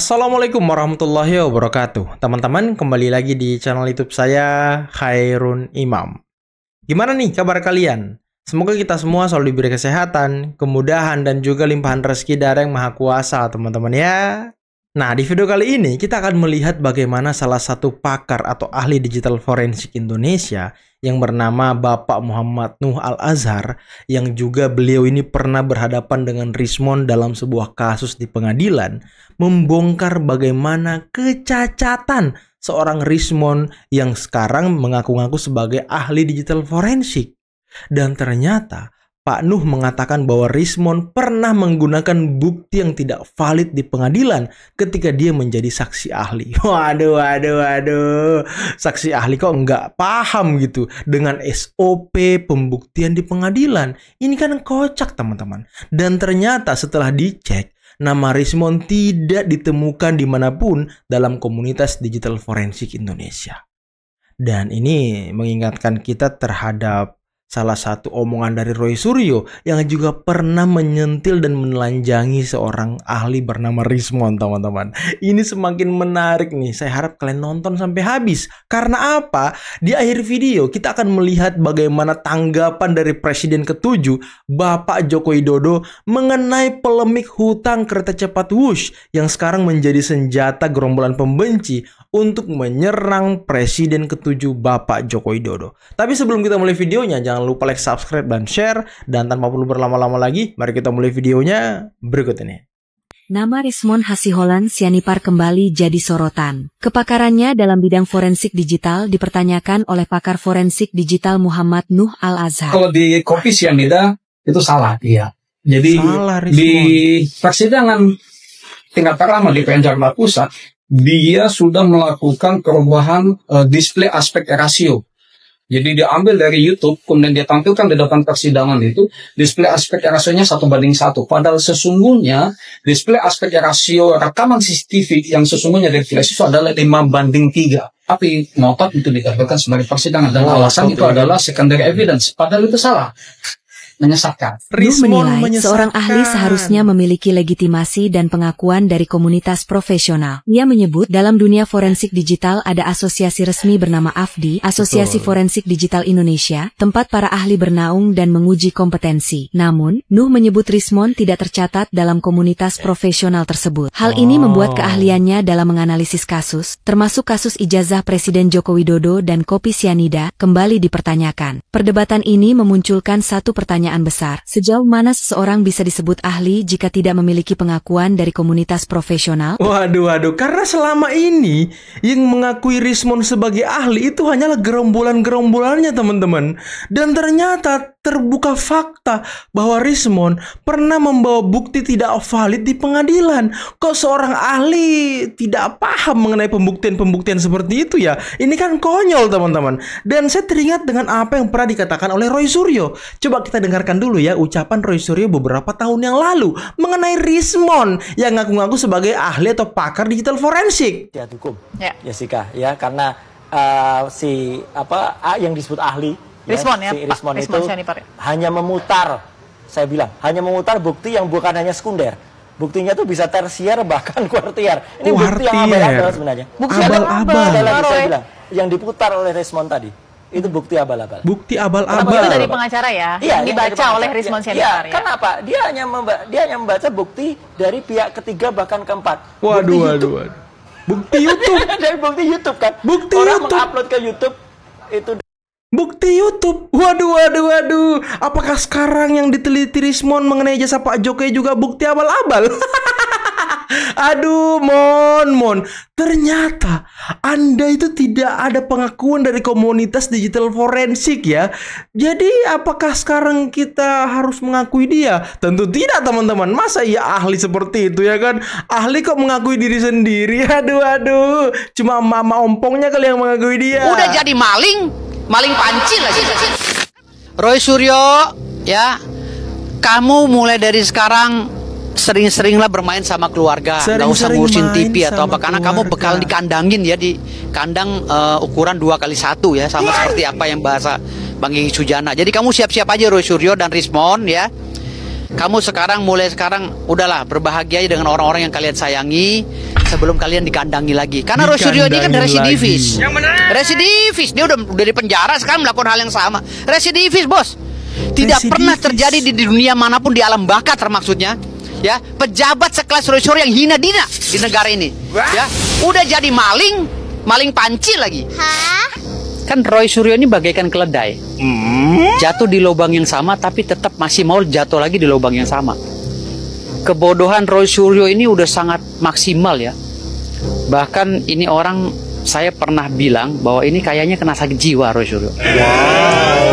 Assalamualaikum warahmatullahi wabarakatuh. Teman-teman, kembali lagi di channel YouTube saya, Khairun Imam. Gimana nih kabar kalian? Semoga kita semua selalu diberi kesehatan, kemudahan, dan juga limpahan rezeki dari Yang Maha Kuasa, teman-teman ya. Nah, di video kali ini kita akan melihat bagaimana salah satu pakar atau ahli digital forensik Indonesia yang bernama Bapak Muhammad Nuh Al-Azhar, yang juga beliau ini pernah berhadapan dengan Rismon dalam sebuah kasus di pengadilan, membongkar bagaimana kecacatan seorang Rismon yang sekarang mengaku-ngaku sebagai ahli digital forensik. Dan ternyata Pak Nuh mengatakan bahwa Rismon pernah menggunakan bukti yang tidak valid di pengadilan ketika dia menjadi saksi ahli. Waduh. Saksi ahli kok nggak paham gitu dengan SOP pembuktian di pengadilan. Ini kan kocak, teman-teman. Dan ternyata setelah dicek, nama Rismon tidak ditemukan dimanapun dalam komunitas digital forensik Indonesia. Dan ini mengingatkan kita terhadap salah satu omongan dari Roy Suryo yang juga pernah menyentil dan menelanjangi seorang ahli bernama Rismon, teman-teman. Ini semakin menarik nih. Saya harap kalian nonton sampai habis. Karena apa? Di akhir video kita akan melihat bagaimana tanggapan dari Presiden ke-7 Bapak Joko Widodo mengenai polemik hutang kereta cepat Wush yang sekarang menjadi senjata gerombolan pembenci untuk menyerang Presiden ke-7 Bapak Joko Widodo. Tapi sebelum kita mulai videonya, jangan lupa like, subscribe, dan share. Dan tanpa perlu berlama-lama lagi, mari kita mulai videonya berikut ini. Nama Rismon Hasiholan Sianipar kembali jadi sorotan. Kepakarannya dalam bidang forensik digital dipertanyakan oleh pakar forensik digital Muhammad Nuh Al-Azhar. Kalau di kopi sianida itu salah, iya. Jadi salah, di persidangan tingkat pertama di PN Jakarta Pusat, dia sudah melakukan perubahan display aspek rasio. Jadi dia ambil dari YouTube, kemudian dia tampilkan di depan persidangan itu, display aspek rasionya 1:1. Padahal sesungguhnya, display aspek rasio rekaman CCTV yang sesungguhnya dari flash itu adalah 5:3. Tapi ngotot itu dikatakan sebagai persidangan. Dan alasan itu adalah secondary evidence. Padahal itu salah. Menyesatkan. Nuh menilai seorang ahli seharusnya memiliki legitimasi dan pengakuan dari komunitas profesional. Ia menyebut dalam dunia forensik digital ada asosiasi resmi bernama AFDI, Asosiasi Forensik Digital Indonesia, tempat para ahli bernaung dan menguji kompetensi. Namun, Nuh menyebut Rismon tidak tercatat dalam komunitas profesional tersebut. Hal ini membuat keahliannya dalam menganalisis kasus, termasuk kasus ijazah Presiden Joko Widodo dan kopi sianida, kembali dipertanyakan. Perdebatan ini memunculkan satu pertanyaan besar. Sejauh mana seseorang bisa disebut ahli jika tidak memiliki pengakuan dari komunitas profesional? Waduh, karena selama ini yang mengakui Rismon sebagai ahli itu hanyalah gerombolan-gerombolannya, teman-teman. Dan ternyata terbuka fakta bahwa Rismon pernah membawa bukti tidak valid di pengadilan. Kok seorang ahli tidak paham mengenai pembuktian-pembuktian seperti itu ya? Ini kan konyol, teman-teman. Dan saya teringat dengan apa yang pernah dikatakan oleh Roy Suryo. Coba kita dengarkan dulu ya ucapan Roy Suryo beberapa tahun yang lalu mengenai Rismon yang ngaku-ngaku sebagai ahli atau pakar digital forensik. Ya hukum, ya Jessica, ya karena yang disebut ahli Rismon, ya, si Rismon itu Sianipar, hanya memutar, saya bilang hanya memutar bukti yang bukan hanya sekunder. Buktinya tuh bisa tersier bahkan kuartier. Ini bukti yang abal-abal sebenarnya. Bukti abal-abal saya bilang yang diputar oleh Rismon tadi. Itu bukti abal-abal. Bukti abal-abal. Itu dari pengacara ya, yang dibaca oleh Rismon Sianipar ya. Kenapa? Dia hanya membaca bukti dari pihak ketiga bahkan keempat. Waduh. Bukti YouTube. Dari bukti YouTube kan. Bukti orang YouTube. mengupload ke YouTube itu. Bukti YouTube. Waduh. Apakah sekarang yang diteliti Rismon mengenai jasa Pak Jokowi juga bukti abal-abal? Aduh, Mon. Ternyata Anda itu tidak ada pengakuan dari komunitas digital forensik ya. Jadi apakah sekarang kita harus mengakui dia? Tentu tidak, teman-teman. Masa ia ahli seperti itu ya kan? Ahli kok mengakui diri sendiri? Aduh. Cuma mama ompongnya kali yang mengakui dia. Udah jadi maling panci lagi. Roy Suryo, ya, kamu mulai dari sekarang sering-seringlah bermain sama keluarga, nggak usah ngurusin TV atau apa, karena kamu bakal dikandangin ya di kandang ukuran 2x1 ya, sama seperti apa yang bahasa Bang Egy Sujana. Jadi kamu siap-siap aja Roy Suryo dan Rismon ya. Kamu mulai sekarang udahlah berbahagia dengan orang-orang yang kalian sayangi sebelum kalian dikandangi lagi. Karena Roy Suryo ini kan residivis. Residivis, dia udah di penjara sekarang melakukan hal yang sama. Residivis, Bos. Tidak pernah terjadi di dunia manapun, di alam baka termaksudnya. Ya, pejabat sekelas Roy Suryo yang hina-dina di negara ini. Ya, udah jadi maling panci lagi. Kan Roy Suryo ini bagaikan keledai. Jatuh di lubang yang sama tapi tetap masih mau jatuh lagi di lubang yang sama. Kebodohan Roy Suryo ini udah sangat maksimal ya. Bahkan ini orang, saya pernah bilang bahwa ini kayaknya kena sakit jiwa Roy Suryo.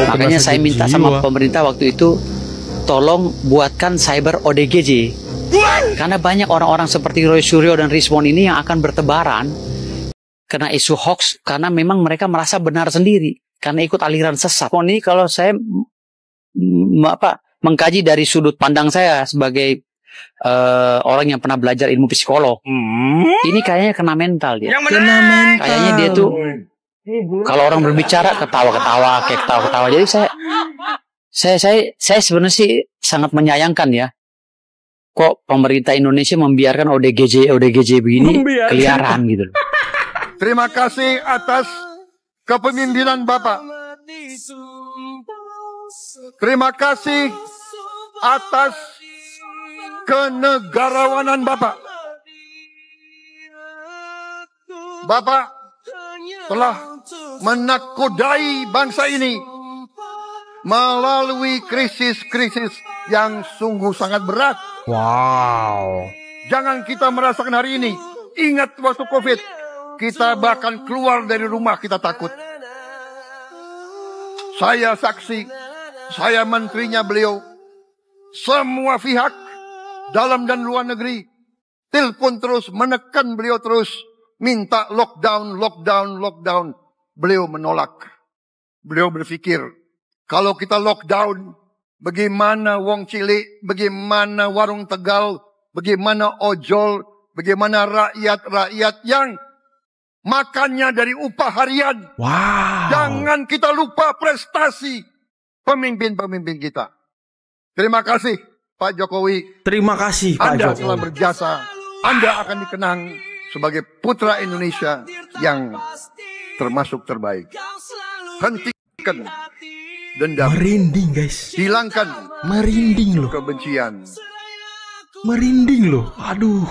Makanya saya minta sama pemerintah waktu itu, tolong buatkan cyber ODGJ. Karena banyak orang-orang seperti Roy Suryo dan Rizwan ini yang akan bertebaran kena isu hoax karena memang mereka merasa benar sendiri karena ikut aliran sesat. Ini kalau saya mengkaji dari sudut pandang saya sebagai orang yang pernah belajar ilmu psikolog, ini kayaknya kena mental dia. Kayaknya dia tuh kalau orang berbicara ketawa-ketawa kayak ketawa-ketawa. Jadi saya sebenarnya sih sangat menyayangkan ya. Kok pemerintah Indonesia membiarkan ODGJ begini keliaran gitu loh. Terima kasih atas kepemimpinan Bapak. Terima kasih atas kenegarawanan Bapak. Bapak telah menakodai bangsa ini melalui krisis-krisis yang sungguh sangat berat. Wow. Jangan kita merasakan hari ini. Ingat waktu COVID, kita bahkan keluar dari rumah kita takut. Saya saksi, saya menterinya beliau, semua pihak dalam dan luar negeri telepon terus, menekan beliau terus, minta lockdown. Beliau menolak. Beliau berpikir, kalau kita lockdown, bagaimana wong cilik, bagaimana warung Tegal, bagaimana ojol, bagaimana rakyat yang makannya dari upah harian. Wow. Jangan kita lupa prestasi pemimpin-pemimpin kita. Terima kasih Pak Jokowi. Terima kasih Pak Anda Jokowi. telah berjasa. Anda akan dikenang sebagai putra Indonesia yang termasuk terbaik. Hentikan dendam. Merinding guys. Hilangkan Merinding loh. kebencian. Merinding loh. Aduh.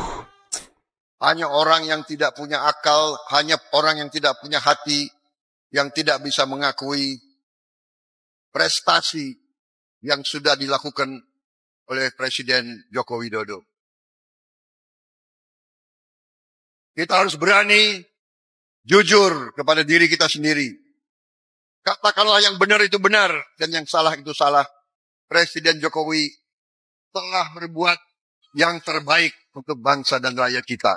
Hanya orang yang tidak punya akal, hanya orang yang tidak punya hati, yang tidak bisa mengakui prestasi yang sudah dilakukan oleh Presiden Joko Widodo. Kita harus berani, jujur kepada diri kita sendiri. Katakanlah yang benar itu benar, dan yang salah itu salah. Presiden Jokowi telah berbuat yang terbaik untuk bangsa dan rakyat kita.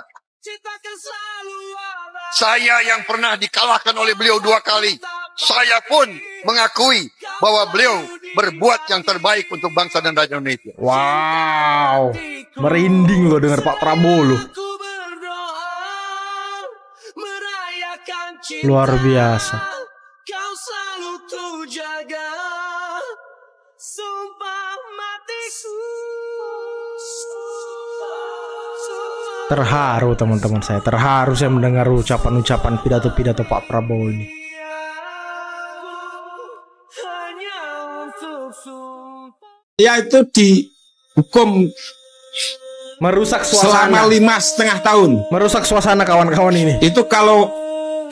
Saya yang pernah dikalahkan oleh beliau 2 kali, saya pun mengakui bahwa beliau berbuat yang terbaik untuk bangsa dan rakyat Indonesia. Wow. Merinding loh dengar Pak Prabowo loh. Luar biasa. Terharu teman-teman saya. Terharu saya mendengar ucapan-ucapan pidato-pidato Pak Prabowo ini. Ya itu dihukum merusak suasana selama 5,5 tahun. Merusak suasana kawan-kawan ini. Itu kalau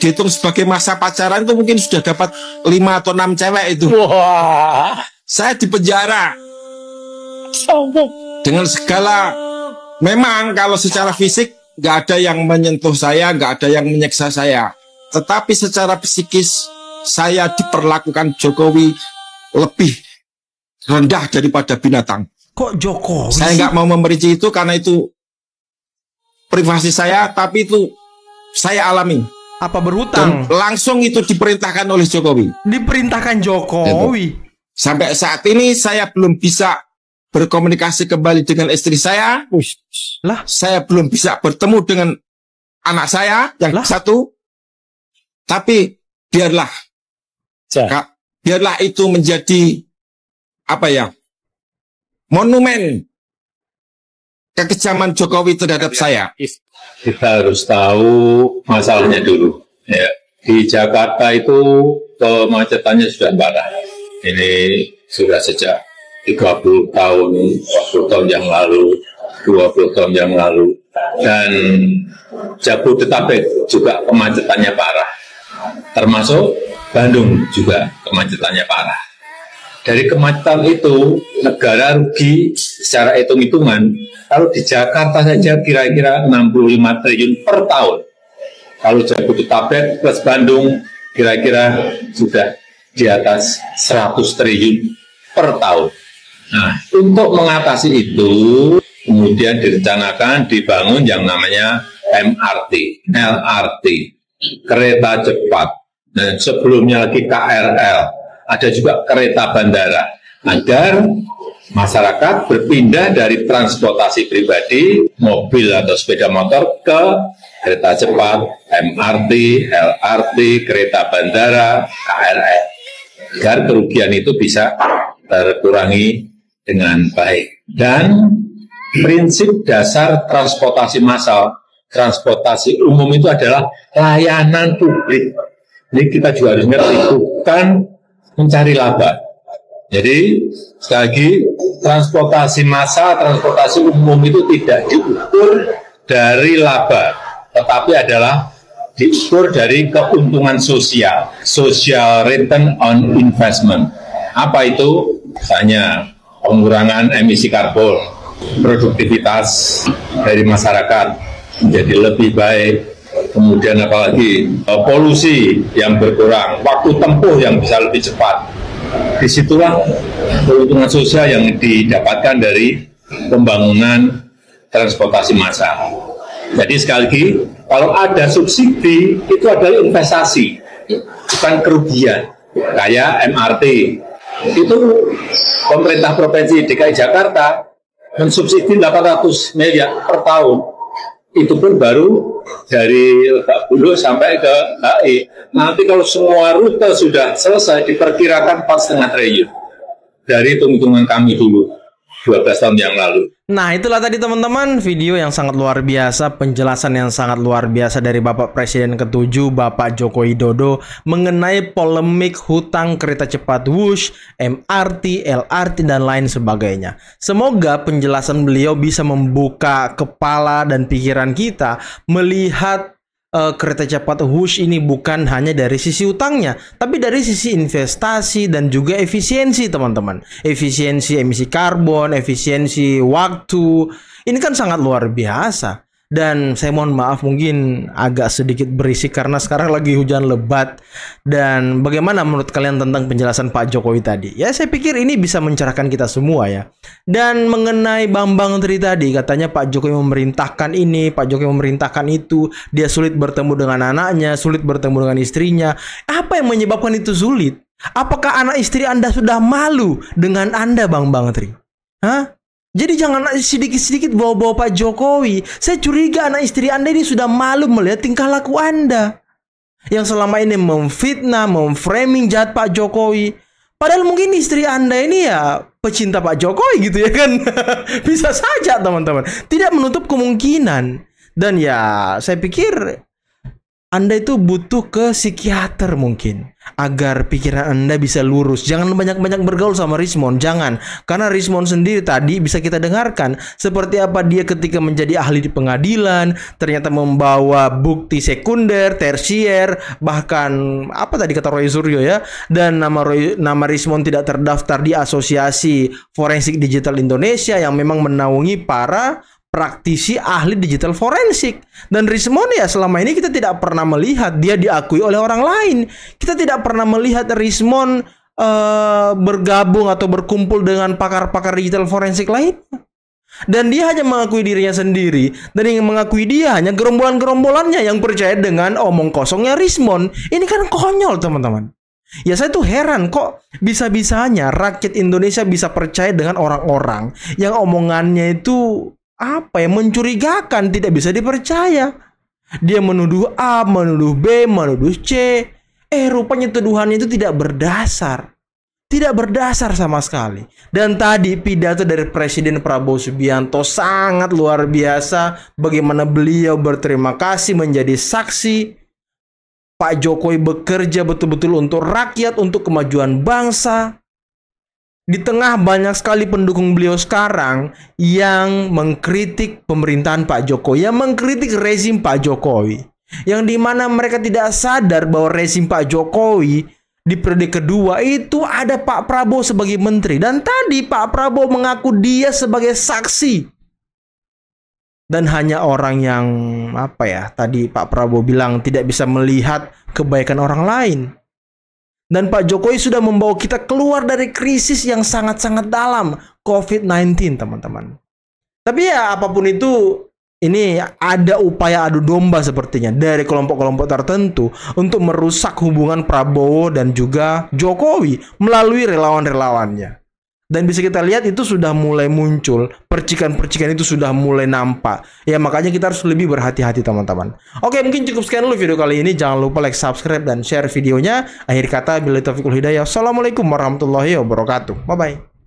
dihitung sebagai masa pacaran itu mungkin sudah dapat 5 atau 6 cewek itu. Wah. Saya di penjara. Sombong. Dengan segala. Memang kalau secara fisik nggak ada yang menyentuh saya, nggak ada yang menyiksa saya. Tetapi secara psikis saya diperlakukan Jokowi lebih rendah daripada binatang. Kok Jokowi? Saya nggak mau memerinci itu karena itu privasi saya, tapi itu saya alami. Apa berhutang? Dan langsung itu diperintahkan oleh Jokowi. Diperintahkan Jokowi. Sampai saat ini saya belum bisa berkomunikasi kembali dengan istri saya. Lah, saya belum bisa bertemu dengan anak saya yang satu. Tapi biarlah, biarlah itu menjadi apa ya? monumen kekejaman Jokowi terhadap saya. Kita harus tahu masalahnya dulu. Ya. Di Jakarta itu kemacetannya sudah parah. Ini sudah sejak 30 tahun, 40 tahun yang lalu, 20 tahun yang lalu. Dan Jabodetabek juga kemacetannya parah. Termasuk Bandung juga kemacetannya parah. Dari kemacetan itu, negara rugi secara hitung-hitungan. Kalau di Jakarta saja kira-kira 65 triliun per tahun. Kalau Jabodetabek plus Bandung kira-kira sudah di atas 100 triliun per tahun. Nah, untuk mengatasi itu, kemudian direncanakan dibangun yang namanya MRT, LRT, kereta cepat, dan sebelumnya lagi KRL, ada juga kereta bandara, agar masyarakat berpindah dari transportasi pribadi, mobil atau sepeda motor ke kereta cepat, MRT, LRT, kereta bandara, KRL, agar kerugian itu bisa terkurangi dengan baik. Dan prinsip dasar transportasi massal, transportasi umum itu adalah layanan publik. Jadi kita juga harus ngerti, bukan mencari laba. Jadi sekali lagi, transportasi massal, transportasi umum itu tidak diukur dari laba, tetapi adalah diukur dari keuntungan sosial, social return on investment. Apa itu? Misalnya pengurangan emisi karbon, produktivitas dari masyarakat menjadi lebih baik, kemudian apalagi polusi yang berkurang, waktu tempuh yang bisa lebih cepat. Disitulah keuntungan sosial yang didapatkan dari pembangunan transportasi massal. Jadi sekali lagi, kalau ada subsidi itu adalah investasi, bukan kerugian. Kayak MRT, itu pemerintah Provinsi DKI Jakarta mensubsidi 800 miliar per tahun. Itu pun baru dari Lebak Bulus sampai ke HI. Nanti kalau semua rute sudah selesai, diperkirakan 4,5 triliun. Dari hitung-hitungan kami dulu, 12 tahun yang lalu. Nah, itulah tadi teman-teman video yang sangat luar biasa, penjelasan yang sangat luar biasa dari Bapak Presiden ke-7, Bapak Joko Widodo, mengenai polemik hutang kereta cepat Wush, MRT, LRT, dan lain sebagainya. Semoga penjelasan beliau bisa membuka kepala dan pikiran kita melihat kereta cepat Wush ini bukan hanya dari sisi utangnya, tapi dari sisi investasi dan juga efisiensi, teman-teman. Efisiensi emisi karbon, efisiensi waktu. Ini kan sangat luar biasa. Dan saya mohon maaf mungkin agak sedikit berisik karena sekarang lagi hujan lebat. Dan bagaimana menurut kalian tentang penjelasan Pak Jokowi tadi? Ya, saya pikir ini bisa mencerahkan kita semua ya. Dan mengenai Bambang Tri tadi, katanya Pak Jokowi memerintahkan ini, Pak Jokowi memerintahkan itu, dia sulit bertemu dengan anaknya, sulit bertemu dengan istrinya. Apa yang menyebabkan itu sulit? Apakah anak istri Anda sudah malu dengan Anda, Bang Tri? Hah? Jadi jangan sedikit-sedikit bawa-bawa Pak Jokowi. Saya curiga anak istri Anda ini sudah malu melihat tingkah laku Anda yang selama ini memfitnah, memframing jahat Pak Jokowi. Padahal mungkin istri Anda ini ya pecinta Pak Jokowi gitu ya kan. Bisa saja teman-teman. Tidak menutup kemungkinan. Dan ya saya pikir Anda itu butuh ke psikiater mungkin, agar pikiran Anda bisa lurus. Jangan banyak-banyak bergaul sama Rismon, jangan. Karena Rismon sendiri tadi bisa kita dengarkan seperti apa dia ketika menjadi ahli di pengadilan, ternyata membawa bukti sekunder, tersier, bahkan apa tadi kata Roy Suryo ya, dan nama Rismon tidak terdaftar di Asosiasi Forensik Digital Indonesia yang memang menaungi para praktisi ahli digital forensik. Dan Rismon ya selama ini kita tidak pernah melihat dia diakui oleh orang lain. Kita tidak pernah melihat Rismon bergabung atau berkumpul dengan pakar-pakar digital forensik lain. Dan dia hanya mengakui dirinya sendiri. Dan yang mengakui dia hanya gerombolan-gerombolannya yang percaya dengan omong kosongnya Rismon. Ini kan konyol teman-teman. Ya saya tuh heran kok bisa-bisanya rakyat Indonesia bisa percaya dengan orang-orang yang omongannya itu apa ya, mencurigakan, tidak bisa dipercaya. Dia menuduh A, menuduh B, menuduh C. Rupanya tuduhannya itu tidak berdasar. Tidak berdasar sama sekali. Dan tadi pidato dari Presiden Prabowo Subianto sangat luar biasa. Bagaimana beliau berterima kasih menjadi saksi Pak Jokowi bekerja betul-betul untuk rakyat, untuk kemajuan bangsa. Di tengah banyak sekali pendukung beliau sekarang yang mengkritik pemerintahan Pak Jokowi, yang mengkritik rezim Pak Jokowi. Yang dimana mereka tidak sadar bahwa rezim Pak Jokowi di periode kedua itu ada Pak Prabowo sebagai menteri. Dan tadi Pak Prabowo mengaku dia sebagai saksi. Dan hanya orang yang tadi Pak Prabowo bilang tidak bisa melihat kebaikan orang lain. Dan Pak Jokowi sudah membawa kita keluar dari krisis yang sangat-sangat dalam, COVID-19, teman-teman. Tapi ya apapun itu, ini ada upaya adu domba sepertinya dari kelompok-kelompok tertentu untuk merusak hubungan Prabowo dan juga Jokowi melalui relawan-relawannya. Dan bisa kita lihat itu sudah mulai muncul, percikan-percikan itu sudah mulai nampak. Ya makanya kita harus lebih berhati-hati teman-teman. Oke, mungkin cukup sekian dulu video kali ini. Jangan lupa like, subscribe, dan share videonya. Akhir kata, billahi taufiq wal hidayah. Assalamualaikum warahmatullahi wabarakatuh. Bye-bye.